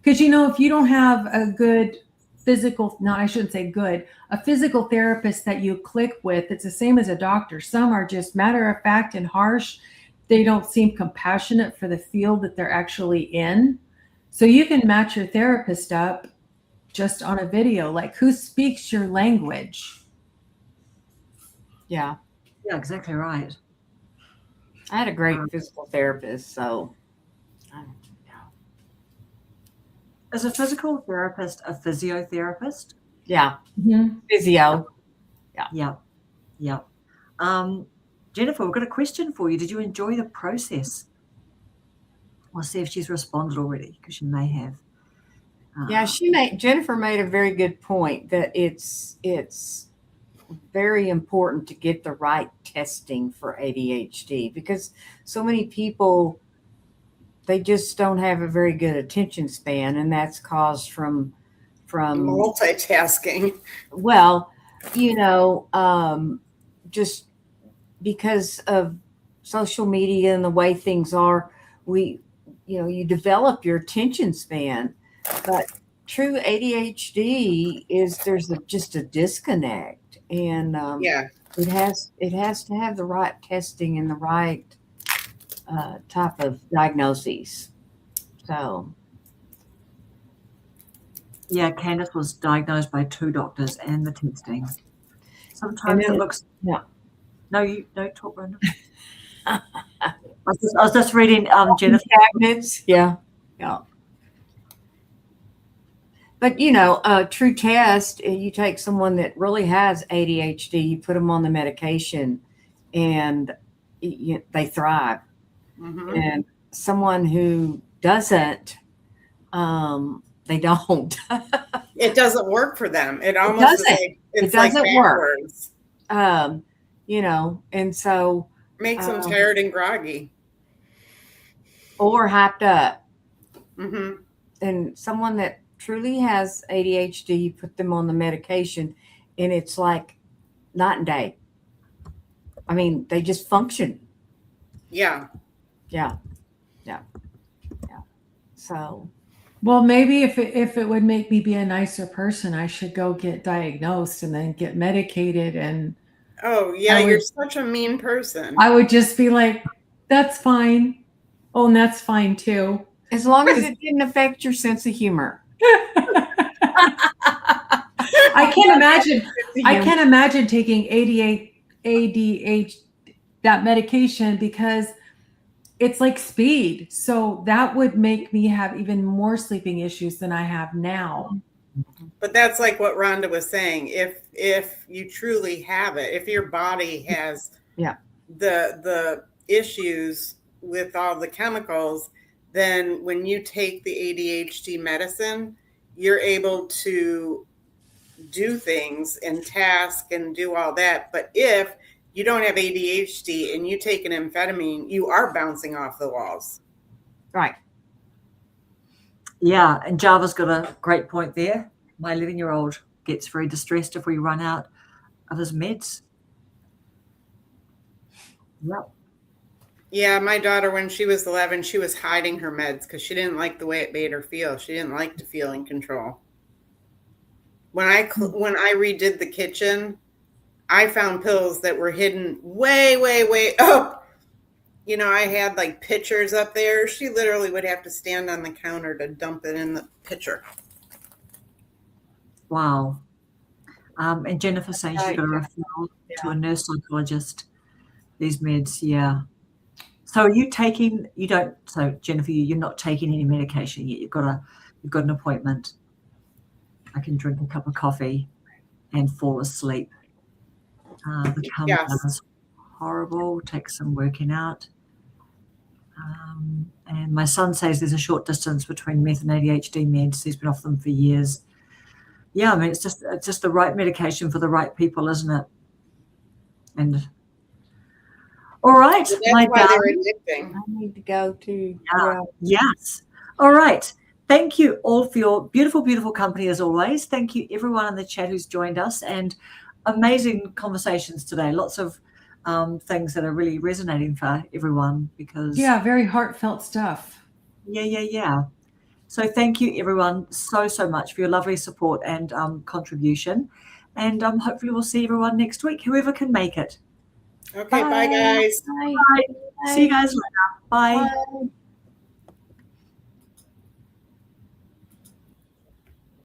Because, you know, if you don't have a good I shouldn't say good, a physical therapist that you click with, it's the same as a doctor. Some are just matter of fact and harsh. They don't seem compassionate for the field that they're actually in. So you can match your therapist up just on a video, like who speaks your language. Yeah. Yeah, exactly right. I had a great physical therapist, so. Is a physical therapist a physiotherapist? Yeah. Mm-hmm. Physio. Yeah. Yeah. Jennifer, we've got a question for you. Did you enjoy the process? We'll see if she's responded already, because she may have. Yeah, Jennifer made a very good point that it's very important to get the right testing for ADHD, because so many people, they just don't have a very good attention span, and that's caused from multitasking. Well, you know, just because of social media and the way things are, you develop your attention span, but true ADHD is just a disconnect. And it has to have the right testing and the right type of diagnoses. So Yeah, Candace was diagnosed by 2 doctors and the testing. Sometimes then it looks. yeah. No, you don't talk, Brenda. I was just reading Jennifer. cabinets, yeah. But a true test, you take someone that really has ADHD, you put them on the medication, and they thrive. Mhm. And someone who doesn't, they don't. It doesn't work for them. It almost is doesn't. like it's It like doesn't work. backwards. And so Makes them tired and groggy. or hyped up. Hmm. And someone that truly has ADHD, you put them on the medication, and it's like night and day. I mean, they just function. Yeah. Yeah. So, Well, maybe if it would make me be a nicer person, I should go get diagnosed and then get medicated. And Oh, yeah. I You're would- such a mean person. I would just be like, that's fine. Oh, and that's fine too. as long as it didn't affect your sense of humor. I can't imagine. I can't imagine taking ADHD, that medication, because it's like speed. So that would make me have even more sleeping issues than I have now. But that's like what Rhonda was saying. If you truly have it, if your body has the issues with all the chemicals, then when you take the ADHD medicine, you're able to do things and task and do all that. But if you don't have ADHD and you take an amphetamine, you are bouncing off the walls. Right. Yeah, and Java's got a great point there. My 11-year-old gets very distressed if we run out of his meds. Yep. Yeah, my daughter, when she was 11, she was hiding her meds because she didn't like the way it made her feel. She didn't like to feel in control. When I redid the kitchen, I found pills that were hidden way, way, way up. I had like pitchers up there. She literally would have to stand on the counter to dump it in the pitcher. Wow. And Jennifer saying she's got a referral to a nurse psychologist. These meds, yeah. So so Jennifer, you're not taking any medication yet. You've got an appointment. I can drink a cup of coffee and fall asleep. The countdown is horrible. Takes some working out. And my son says there's a short distance between meth and ADHD meds. He's been off them for years. Yeah, I mean, it's just the right medication for the right people, isn't it? And all right, So that's why they're addicting. I need to go to. Yes. All right. Thank you all for your beautiful, beautiful company as always. Thank you everyone in the chat who's joined us, and amazing conversations today. Lots of things that are really resonating for everyone because very heartfelt stuff. Yeah. So thank you everyone so much for your lovely support and contribution, and hopefully we'll see everyone next week, whoever can make it. Okay, bye guys. Bye. Bye. See you guys later. Bye. Bye.